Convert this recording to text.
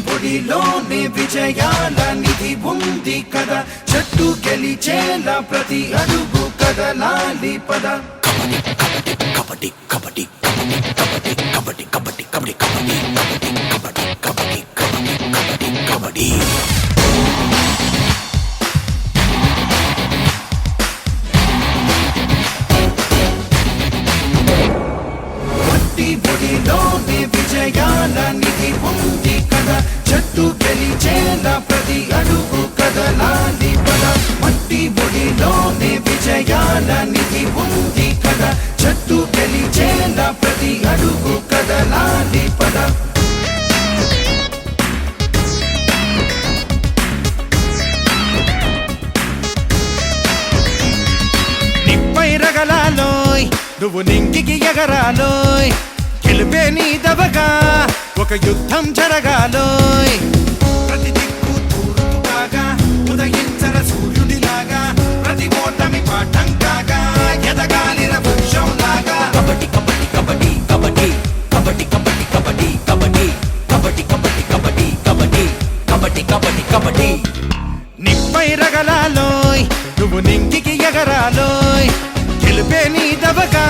ఒడిలోనే విజయాల నిధి ఉంది కదా చెట్టు గెలిచేలా ప్రతి అడుగు కదలాలి పద కబడ్డీ కబడ్డీ కబడ్డీ కబడ్డీ కబడ్డీ కబడ్డీ కబడ్డీ కబడ్డీ కబడ్డీ కబడ్డీ కబడ్డీ కబడ్డీ ఒడిలోనే విజయాల నిధి ఉంది కదా చెట్టు గెలిచేలా ప్రతి అడుగు కదలాలి పద మట్టి ఒడిలోనే విజయాల నిధి ఉంది కదా చెట్టు గెలిచేలా ప్రతి అడుగు కదలాలి పద నిప్పై రగలాలోయ్ నువ్వు నింగికి ఎగరాలోయ్ గెలుపే నీ దవగా ఒక యుద్ధం జరగాలోయ్ ప్రతి దిక్కు తూర్పుగా ఉదయించర సూర్యుడిలాగా ప్రతి ఓటమి పాఠం కాగా ఎదగాలిన వృక్షంలాగా కబడ్డీ కబడ్డీ కబడ్డీ కబడ్డీ కబడ్డీ కబడ్డీ కబడ్డీ కబడ్డీ కబడ్డీ కబడ్డీ కబడ్డీ కబడ్డీ కబడ్డీ కబడ్డీ కబడ్డీ నిప్పై రగలాలోయ్ నువ్వు నింగికి ఎగరాలోయ్ గెలుపే నీ దవగా